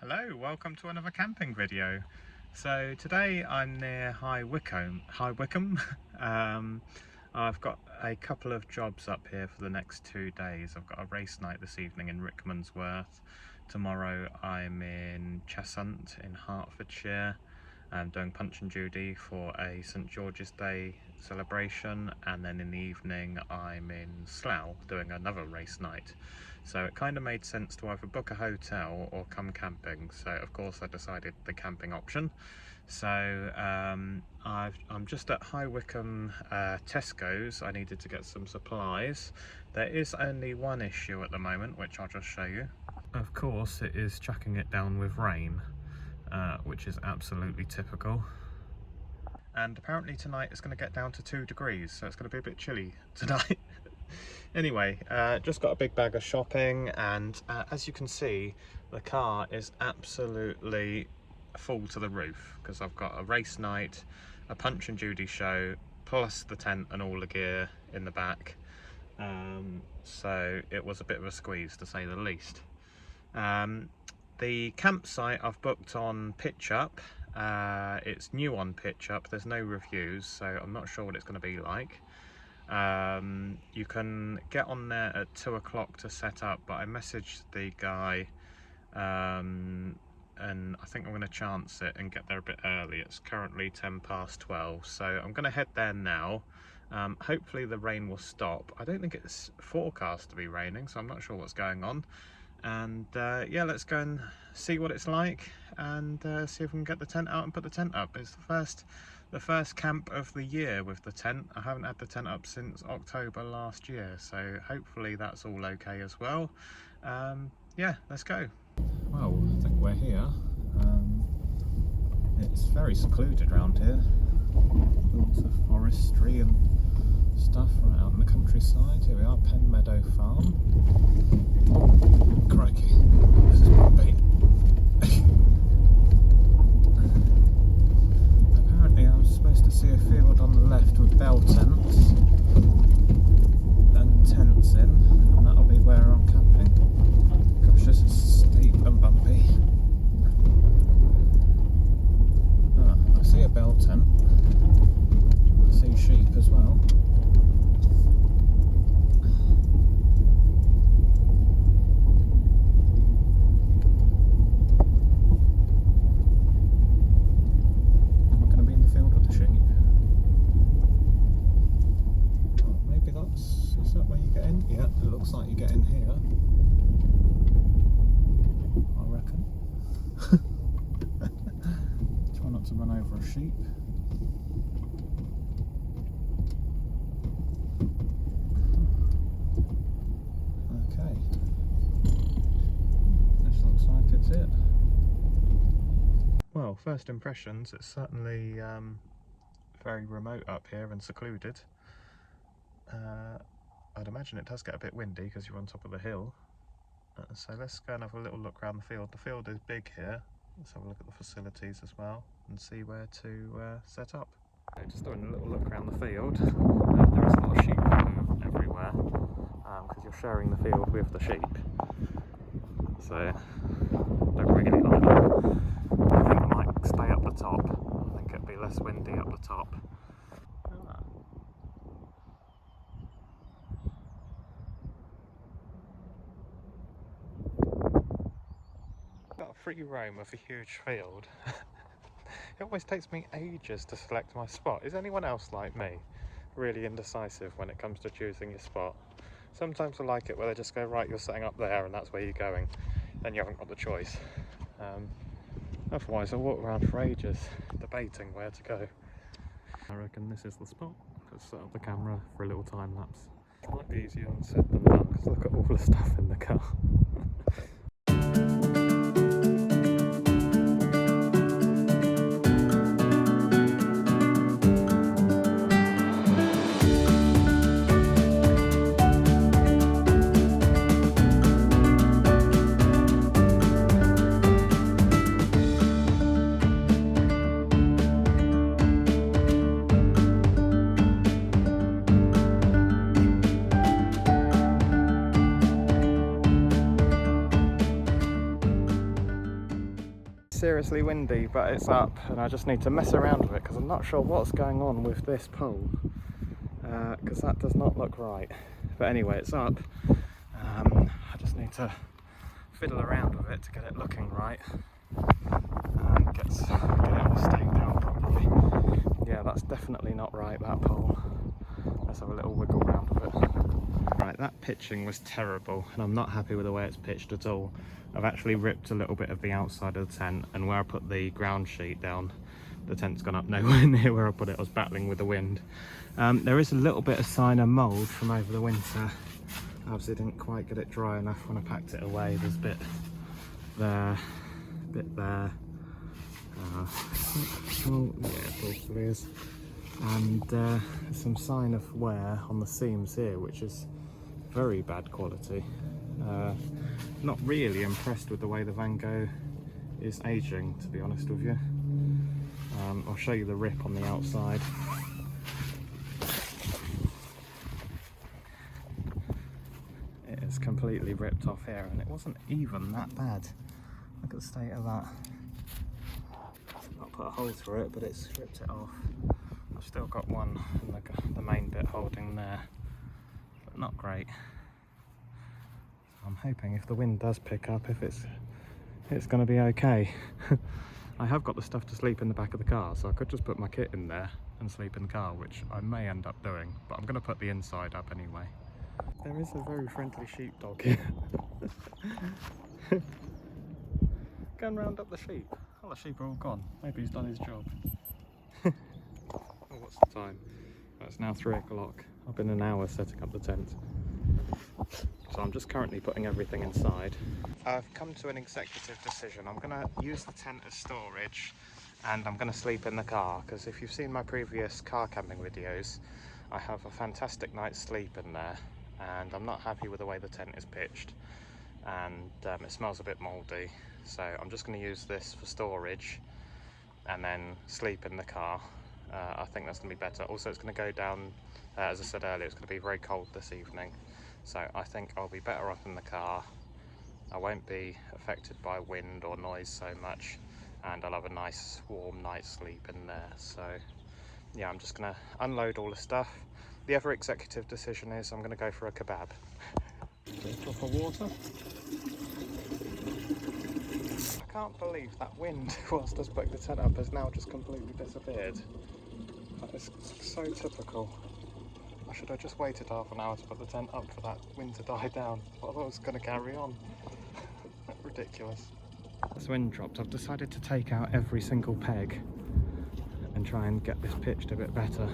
Hello, welcome to another camping video. So today I'm near Wycombe. I've got a couple of jobs up here for the next 2 days. I've got a race night this evening in Rickmansworth. Tomorrow I'm in Cheshunt in Hertfordshire. I'm doing Punch and Judy for a St George's Day celebration, and then in the evening I'm in Slough doing another race night. So it kind of made sense to either book a hotel or come camping. So of course I decided the camping option. So I'm just at Wycombe Tesco's. I needed to get some supplies. There is only one issue at the moment, which I'll just show you. Of course it is chucking it down with rain. Which is absolutely typical. And apparently tonight it's going to get down to 2 degrees, so it's going to be a bit chilly tonight. Anyway, just got a big bag of shopping, and as you can see, the car is absolutely full to the roof because I've got a race night, a Punch and Judy show, plus the tent and all the gear in the back. So it was a bit of a squeeze, to say the least. The campsite I've booked on PitchUp. It's new on PitchUp. There's no reviews, so I'm not sure what it's going to be like. You can get on there at 2 o'clock to set up, but I messaged the guy and I think I'm going to chance it and get there a bit early. It's currently 12:10, so I'm going to head there now. Hopefully the rain will stop. I don't think it's forecast to be raining, so I'm not sure what's going on. And yeah, let's go and see what it's like, and see if we can get the tent out and put the tent up. It's the first camp of the year with the tent. I haven't had the tent up since October last year, so hopefully that's all okay as well. Yeah, let's go. Well, I think we're here. It's very secluded around here. Lots of forestry and stuff right out in the countryside. Here we are, Penn Meadow Farm. Crikey, this is bumpy. Apparently I was supposed to see a field on the left with bell tents and tents in, and that'll be where I'm camping. Gosh, this is steep and bumpy. I see a bell tent. I see sheep as well. Yeah, it looks like you get in here, I reckon. Try not to run over a sheep. Okay, this looks like it's it. Well, first impressions, it's certainly very remote up here and secluded. I'd imagine it does get a bit windy because you're on top of the hill. So let's go and have a little look around the field. The field is big here. Let's have a look at the facilities as well and see where to set up. Okay, just doing a little look around the field. There is a lot of sheep everywhere because you're sharing the field with the sheep. So don't really like that. I think I might stay up the top. I think it'll be less windy up the top. Free roam of a huge field. It always takes me ages to select my spot. Is anyone else like me? Really indecisive when it comes to choosing your spot. Sometimes I like it where they just go, right, you're setting up there and that's where you're going. Then you haven't got the choice. Otherwise I walk around for ages debating where to go. I reckon this is the spot. Let's set up the camera for a little time lapse. It might be easier said than done because look at all the stuff in the car. Seriously windy, but it's up and I just need to mess around with it because I'm not sure what's going on with this pole, because that does not look right. But anyway, it's up. I just need to fiddle around with it to get it looking right and get it all staked down properly. Yeah, that's definitely not right, that pole. Let's have a little wiggle around with it. Right, that pitching was terrible and I'm not happy with the way it's pitched at all. I've actually ripped a little bit of the outside of the tent, and where I put the ground sheet down, the tent's gone up nowhere near where I put it. I was battling with the wind. There is a little bit of sign of mould from over the winter. Obviously didn't quite get it dry enough when I packed it away. There's a bit there, a bit there. Oh yeah, it probably is. And some sign of wear on the seams here, which is very bad quality. Not really impressed with the way the Van Gogh is aging, to be honest with you. I'll show you the rip on the outside. It is completely ripped off here, and it wasn't even that bad. Look at the state of that. I've not put a hole through it, but it's ripped it off. I've still got one in the main bit holding there, but not great. I'm hoping if the wind does pick up, it's going to be okay. I have got the stuff to sleep in the back of the car, so I could just put my kit in there and sleep in the car, which I may end up doing, but I'm going to put the inside up anyway. There is a very friendly sheepdog here. Going round up the sheep. Oh, the sheep are all gone. Maybe he's done his job. Oh, what's the time? It's now 3 o'clock. I've been an hour setting up the tent. So I'm just currently putting everything inside. I've come to an executive decision. I'm going to use the tent as storage, and I'm going to sleep in the car, because if you've seen my previous car camping videos, I have a fantastic night's sleep in there, and I'm not happy with the way the tent is pitched, and it smells a bit mouldy. So I'm just going to use this for storage and then sleep in the car. I think that's going to be better. Also, it's going to go down, as I said earlier, it's going to be very cold this evening. So I think I'll be better off in the car. I won't be affected by wind or noise so much, and I'll have a nice warm night's sleep in there. So yeah, I'm just going to unload all the stuff. The other executive decision is I'm going to go for a kebab. Drop of water. I can't believe that wind, whilst I was putting the tent up, has now just completely disappeared. That is so typical. I should have just waited half an hour to put the tent up for that wind to die down. I thought I was going to carry on. Ridiculous. As wind dropped, I've decided to take out every single peg and try and get this pitched a bit better,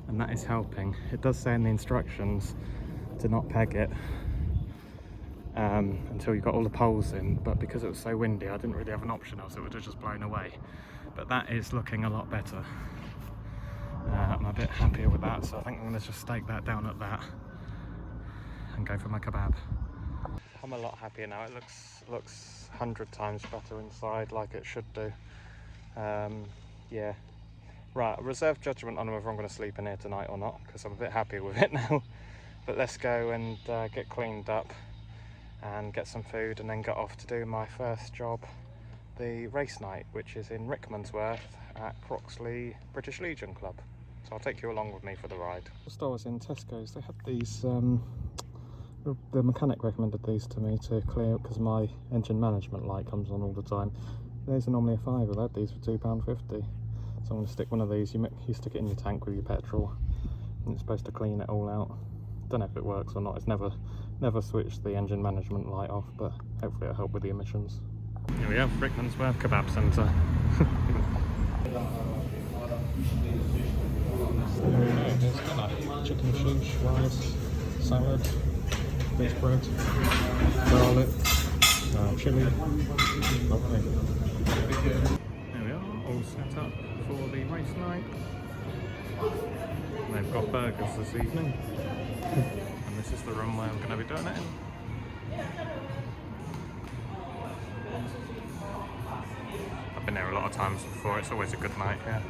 and that is helping. It does say in the instructions to not peg it until you've got all the poles in, but because it was so windy I didn't really have an option, else it would have just blown away. But that is looking a lot better. I'm a bit happier with that, so I think I'm going to just stake that down at that and go for my kebab. I'm a lot happier now. It looks 100 times better inside, like it should do. Yeah. Right, I reserve judgment on whether I'm going to sleep in here tonight or not, because I'm a bit happier with it now. But let's go and get cleaned up and get some food, and then get off to do my first job, the race night, which is in Rickmansworth at Croxley British Legion Club. So I'll take you along with me for the ride. Just I was in Tesco's, they had these, the mechanic recommended these to me to clear, because my engine management light comes on all the time. These are normally a £5, I had these for £2.50. So I'm going to stick one of these, you stick it in your tank with your petrol, and it's supposed to clean it all out. Don't know if it works or not, it's never switched the engine management light off, but hopefully it'll help with the emissions. Here we have Rickmansworth Kebab Centre. Here's dinner. Chicken shoosh, rice, salad, beef bread, garlic, chilli. Lovely. There we are, all set up for the race night. And they've got burgers this evening. And this is the room where I'm going to be doing it in. I've been here a lot of times before, it's always a good night here.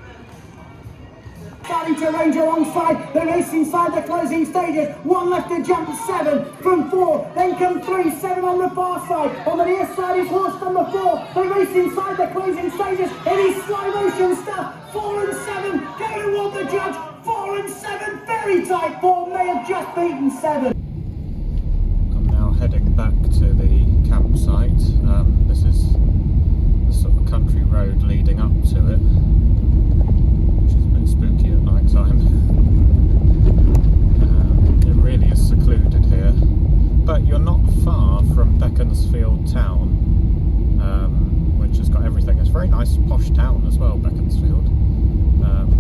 Starting to range alongside, the race inside the closing stages. One left to jump, 7 from 4, then come 3, 7 on the far side. On the near side is horse number 4. The race inside the closing stages. It is slow motion stuff. 4 and 7 go toward the judge. 4 and 7, very tight. 4 may have just beaten 7. I'm now heading back to the campsite. This is the sort of country road leading up to it, which is a bit spooky at night time. It really is secluded here, but you're not far from Beaconsfield town, which has got everything. It's a very nice posh town as well, Beaconsfield.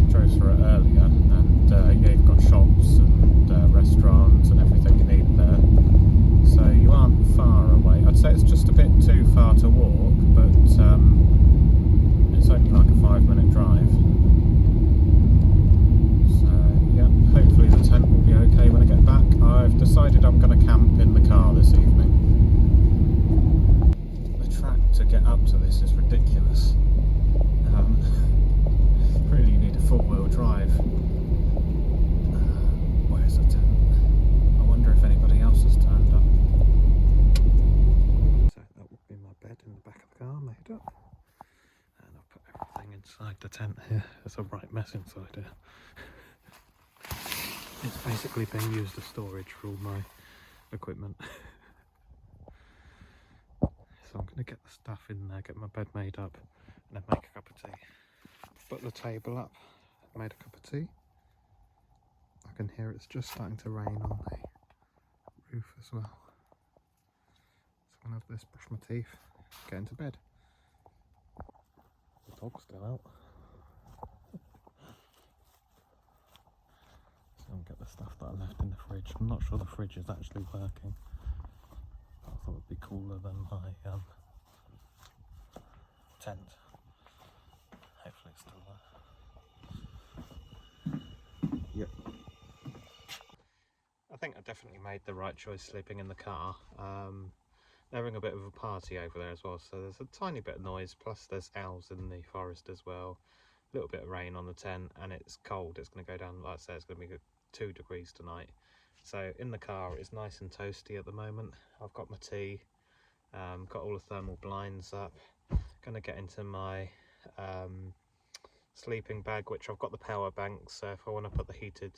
Drove through it earlier, and yeah, you've got shops and restaurants and everything you need there. So you aren't far away. I'd say it's just a bit too far to walk, but it's only like a 5-minute drive. So yeah, hopefully the tent will be okay when I get back. I've decided I'm going to camp in the car this evening. The track to get up to this is ridiculous. Really need a four-wheel drive. Where's the tent? I wonder if anybody else has turned up. So that would be my bed in the back of the car, made up. And I've put everything inside the tent here. There's a right mess inside here. It's basically being used as storage for all my equipment. So I'm going to get the stuff in there, get my bed made up, and then make a cup of tea. Put the table up, made a cup of tea. I can hear it's just starting to rain on the roof as well. So I'm going to have this, brush my teeth, get into bed. The dog's still out. So I'll get the stuff that I left in the fridge. I'm not sure the fridge is actually working. I thought it would be cooler than my tent. Hopefully it's still there. Yep. I think I definitely made the right choice sleeping in the car. They're having a bit of a party over there as well, so there's a tiny bit of noise, plus there's owls in the forest as well. A little bit of rain on the tent, and it's cold. It's going to go down, like I said, it's going to be 2 degrees tonight. So in the car it's nice and toasty at the moment. I've got my tea, got all the thermal blinds up. Going to get into my sleeping bag, which I've got the power bank, so if I want to put the heated,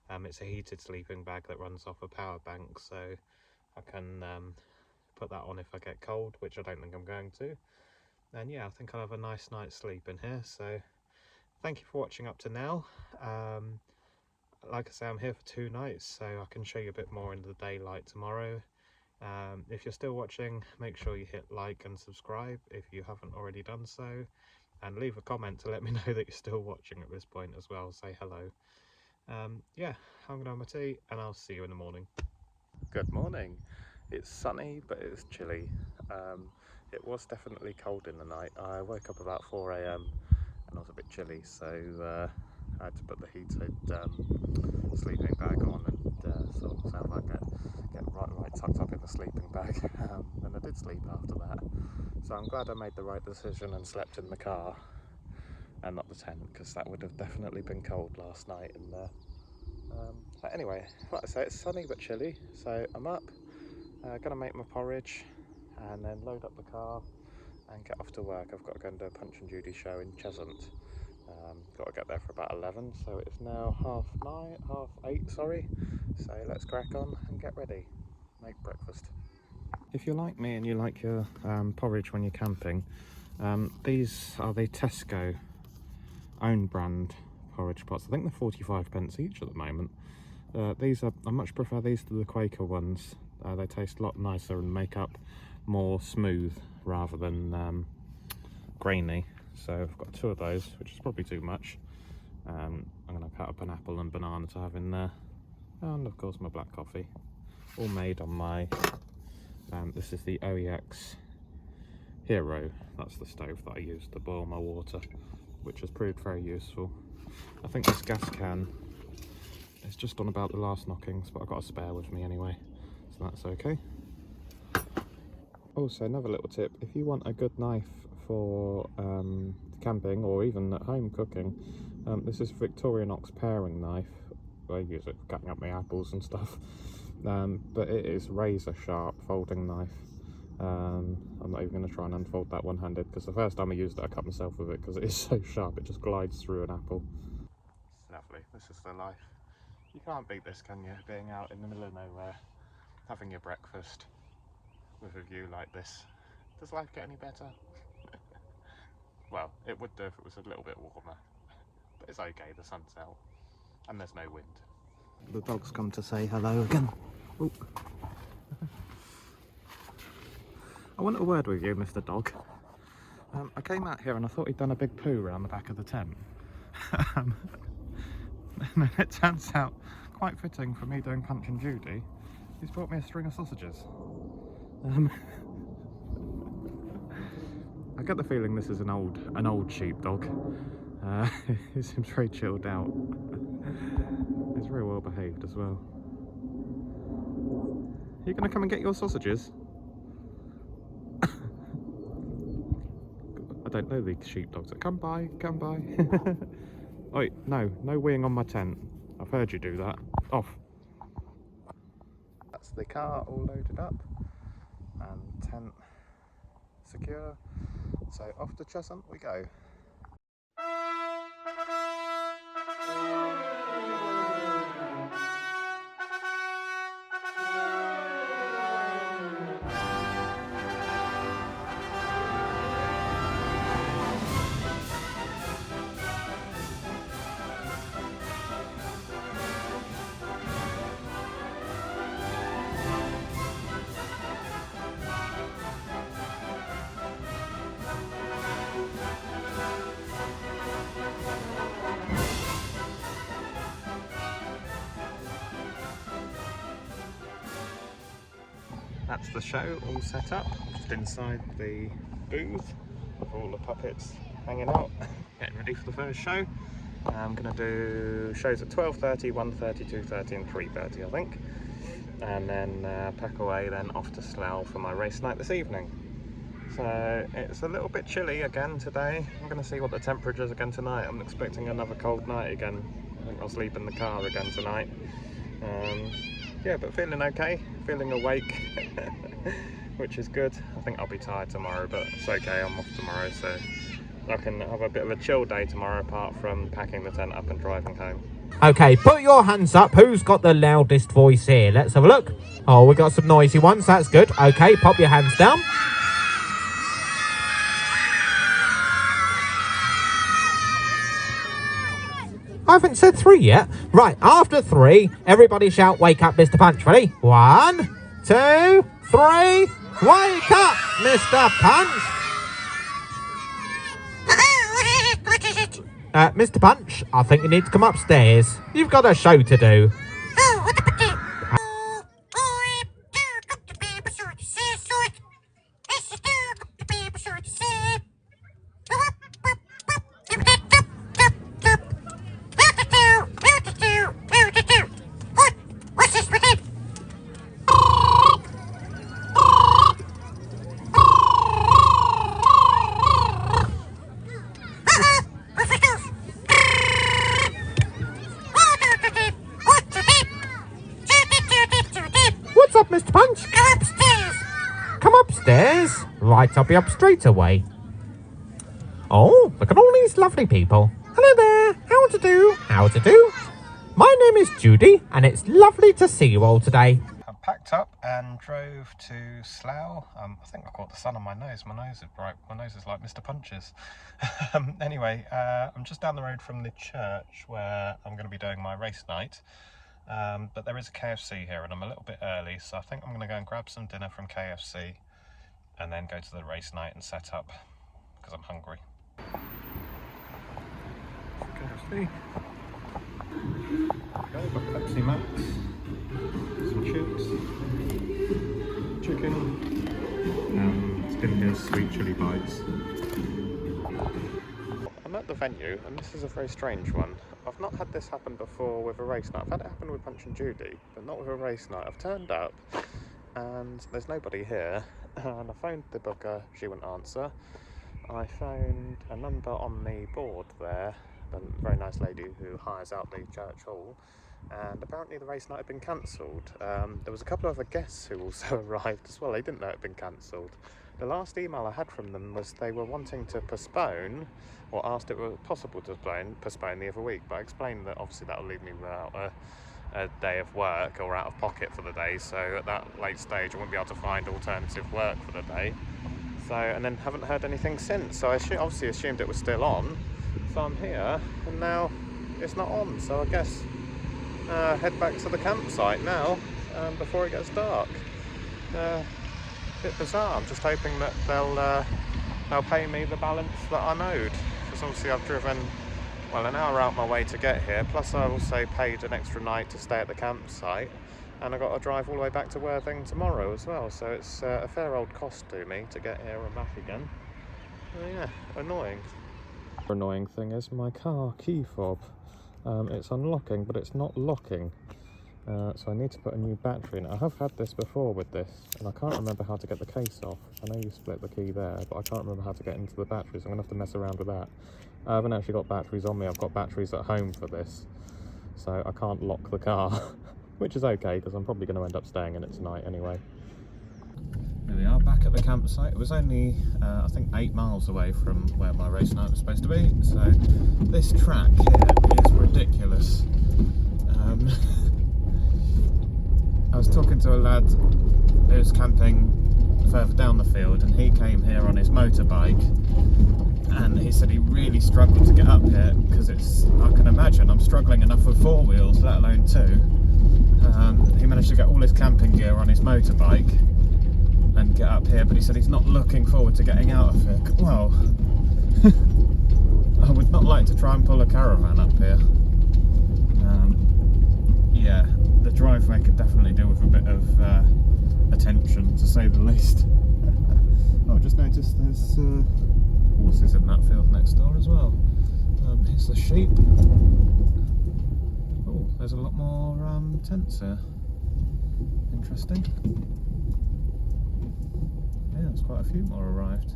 it's a heated sleeping bag that runs off a power bank, so I can put that on if I get cold, which I don't think I'm going to. And yeah, I think I'll have a nice night's sleep in here. So thank you for watching up to now. Like I say, I'm here for 2 nights, so I can show you a bit more in the daylight tomorrow. If you're still watching, make sure you hit like and subscribe if you haven't already done so, and leave a comment to let me know that you're still watching at this point as well. Say hello. Yeah, I'm gonna have my tea and I'll see you in the morning. Good morning. It's sunny, but it's chilly. It was definitely cold in the night. I woke up about 4 AM and I was a bit chilly, so I had to put the heated sleeping bag on and sort of sound like get right tucked up in the sleeping bag. And I did sleep after that. So I'm glad I made the right decision and slept in the car and not the tent, because that would have definitely been cold last night in there. But anyway, like I say, it's sunny but chilly, so I'm up, gonna make my porridge and then load up the car and get off to work. I've got to go and do a Punch and Judy show in Cheshunt. Got to get there for about 11, so it's now half eight, sorry. So let's crack on and get ready, make breakfast. If you're like me and you like your porridge when you're camping, these are the Tesco own brand porridge pots. I think they're 45p each at the moment. I much prefer these to the Quaker ones. They taste a lot nicer and make up more smooth rather than grainy. So I've got 2 of those, which is probably too much. I'm going to cut up an apple and banana to have in there, and of course my black coffee, all made on my this is the OEX Hero. That's the stove that I use to boil my water, which has proved very useful. I think this gas can is just on about the last knockings, but I've got a spare with me anyway, so that's okay. Also, another little tip, if you want a good knife for camping or even at home cooking, This is Victorian ox paring knife. I use it for cutting up my apples and stuff. But it is razor sharp folding knife. I'm not even going to try and unfold that one-handed, because the first time I used it I cut myself with it because it is so sharp, it just glides through an apple. It's lovely, this is the life. You can't beat this, can you? Being out in the middle of nowhere, having your breakfast with a view like this. Does life get any better? Well, it would do if it was a little bit warmer, but it's okay, the sun's out and there's no wind. The dog's come to say hello again. Ooh. I want a word with you, Mr. Dog. I came out here and I thought he'd done a big poo around the back of the tent. And then it turns out, quite fitting for me doing Punch and Judy, he's brought me a string of sausages. I get the feeling this is an old sheepdog. He seems very chilled out. He's very well behaved as well. Are you going to come and get your sausages? I don't know these sheepdogs. Come by, come by. Oi, no weeing on my tent. I've heard you do that. Off. That's the car all loaded up and tent secure. So off to Cheshunt we go. That's the show all set up, just inside the booth with all the puppets hanging out, getting ready for the first show. I'm going to do shows at 12:30, 1:30, 2:30 and 3:30 I think, and then pack away then off to Slough for my race night this evening. So it's a little bit chilly again today. I'm going to see what the temperature is again tonight. I'm expecting another cold night again. I think I'll sleep in the car again tonight. Yeah, but feeling okay, feeling awake, which is good. I think I'll be tired tomorrow, but it's okay, I'm off tomorrow, so I can have a bit of a chill day tomorrow apart from packing the tent up and driving home. Okay, put your hands up. Who's got the loudest voice here? Let's have a look. Oh, we got some noisy ones, that's good. Okay, pop your hands down. I haven't said 3 yet. Right, after 3, everybody shout, "Wake up, Mr. Punch." Ready? 1, 2, 3. Wake up, Mr. Punch. Mr. Punch, I think you need to come upstairs. You've got a show to do. What's up, Mr. Punch? Go upstairs. Come upstairs? Right, I'll be up straight away. Oh, look at all these lovely people. Hello there. How to do? How to do? My name is Judy, and it's lovely to see you all today. I packed up and drove to Slough. I think I caught the sun on my nose. My nose is bright. My nose is like Mr. Punch's. Anyway, I'm just down the road from the church where I'm going to be doing my race night. But there is a KFC here and I'm a little bit early, so I think I'm going to go and grab some dinner from KFC and then go to the race night and set up because I'm hungry. KFC. Okay, got Pepsi Max, some chips, chicken, and Dinner's sweet chili bites. I'm at the venue and this is a very strange one. I've not had this happen before with a race night. I've had it happen with Punch and Judy, but not with a race night. I've turned up and there's nobody here, and I phoned the booker, she wouldn't answer. I found a number on the board there a very nice lady who hires out the church hall, and apparently the race night had been cancelled. There was a couple of other guests who also arrived as well. They didn't know it had been cancelled. The last email I had from them was they were wanting to postpone, or asked if it was possible to postpone the other week, but I explained that obviously that will leave me without a day of work or out of pocket for the day, so at that late stage I wouldn't be able to find alternative work for the day. So, and then haven't heard anything since, so I obviously assumed it was still on, so I'm here and now it's not on, so I guess head back to the campsite now before it gets dark. Bit bizarre. I'm just hoping that they'll pay me the balance that I'm owed, because obviously I've driven well an hour out my way to get here, plus I also paid an extra night to stay at the campsite, and I've got to drive all the way back to Worthing tomorrow as well, so it's a fair old cost to me to get here and back again. Yeah, annoying. The annoying thing is my car key fob. It's unlocking, but it's not locking. So I need to put a new battery in it. I have had this before with this, and I can't remember how to get the case off. I know you split the key there, but I can't remember how to get into the battery, so I'm going to have to mess around with that. I haven't actually got batteries on me. I've got batteries at home for this, so I can't lock the car, which is okay, because I'm probably going to end up staying in it tonight anyway. Here we are, back at the campsite. It was only, I think, 8 miles away from where my race night was supposed to be, so this track here is ridiculous. I was talking to a lad who was camping further down the field, and he came here on his motorbike, and he said he really struggled to get up here because it's, I can imagine, I'm struggling enough with 4 wheels, let alone 2. He managed to get all his camping gear on his motorbike and get up here, but he said he's not looking forward to getting out of here. Well, I would not like to try and pull a caravan up here. Yeah, the driveway could definitely do with a bit of attention, to say the least. Oh, I just noticed there's horses in that field next door as well. Here's the sheep. Oh, there's a lot more tents here. Interesting. Yeah, there's quite a few more arrived.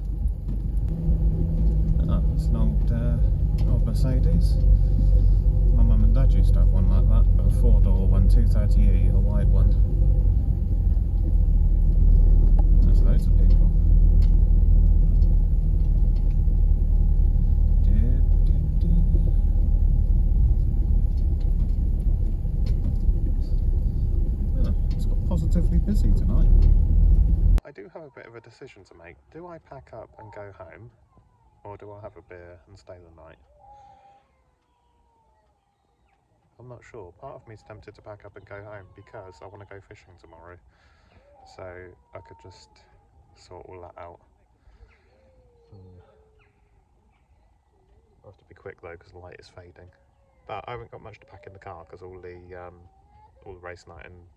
Oh, it's an old Mercedes. My mum and dad used to have one like that, but a 4-door one, 230e, a white one. There's loads of people. Yeah, it's got positively busy tonight. I do have a bit of a decision to make. Do I pack up and go home, or do I have a beer and stay the night? I'm not sure. Part of me is tempted to pack up and go home because I want to go fishing tomorrow, so I could just sort all that out. I'll have to be quick though because the light is fading. But I haven't got much to pack in the car because all the race night and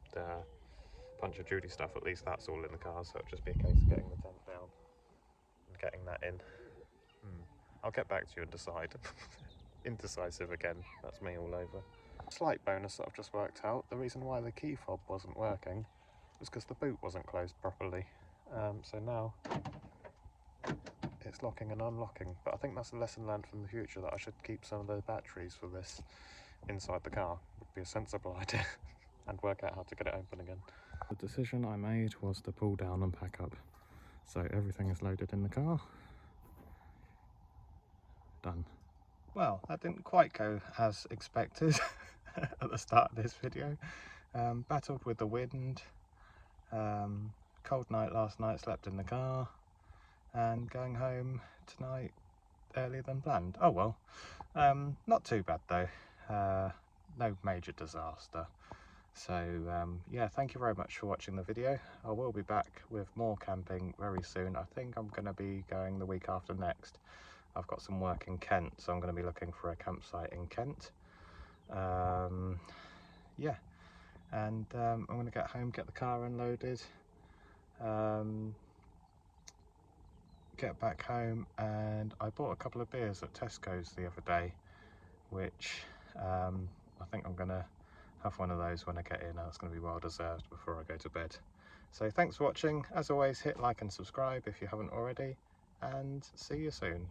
Punch and Judy stuff, at least that's all in the car, so it'll just be a case of getting the tent down and getting that in. I'll get back to you and decide. Indecisive again, that's me all over. Slight bonus that I've just worked out, the reason why the key fob wasn't working was because the boot wasn't closed properly. So now it's locking and unlocking, but I think that's a lesson learned from the future, that I should keep some of the batteries for this inside the car. Would be a sensible idea. And work out how to get it open again. The decision I made was to pull down and pack up. So everything is loaded in the car. Done. Well, that didn't quite go as expected at the start of this video. Battled with the wind, cold night last night, slept in the car, and going home tonight earlier than planned. Oh well, not too bad though, no major disaster. So yeah, thank you very much for watching the video. I will be back with more camping very soon. I think I'm going to be going the week after next. I've got some work in Kent, so I'm going to be looking for a campsite in Kent. Yeah, and I'm going to get home, get the car unloaded, get back home, and I bought a couple of beers at Tesco's the other day, which I think I'm going to have one of those when I get in. That's going to be well deserved before I go to bed. So thanks for watching. As always, hit like and subscribe if you haven't already, and see you soon.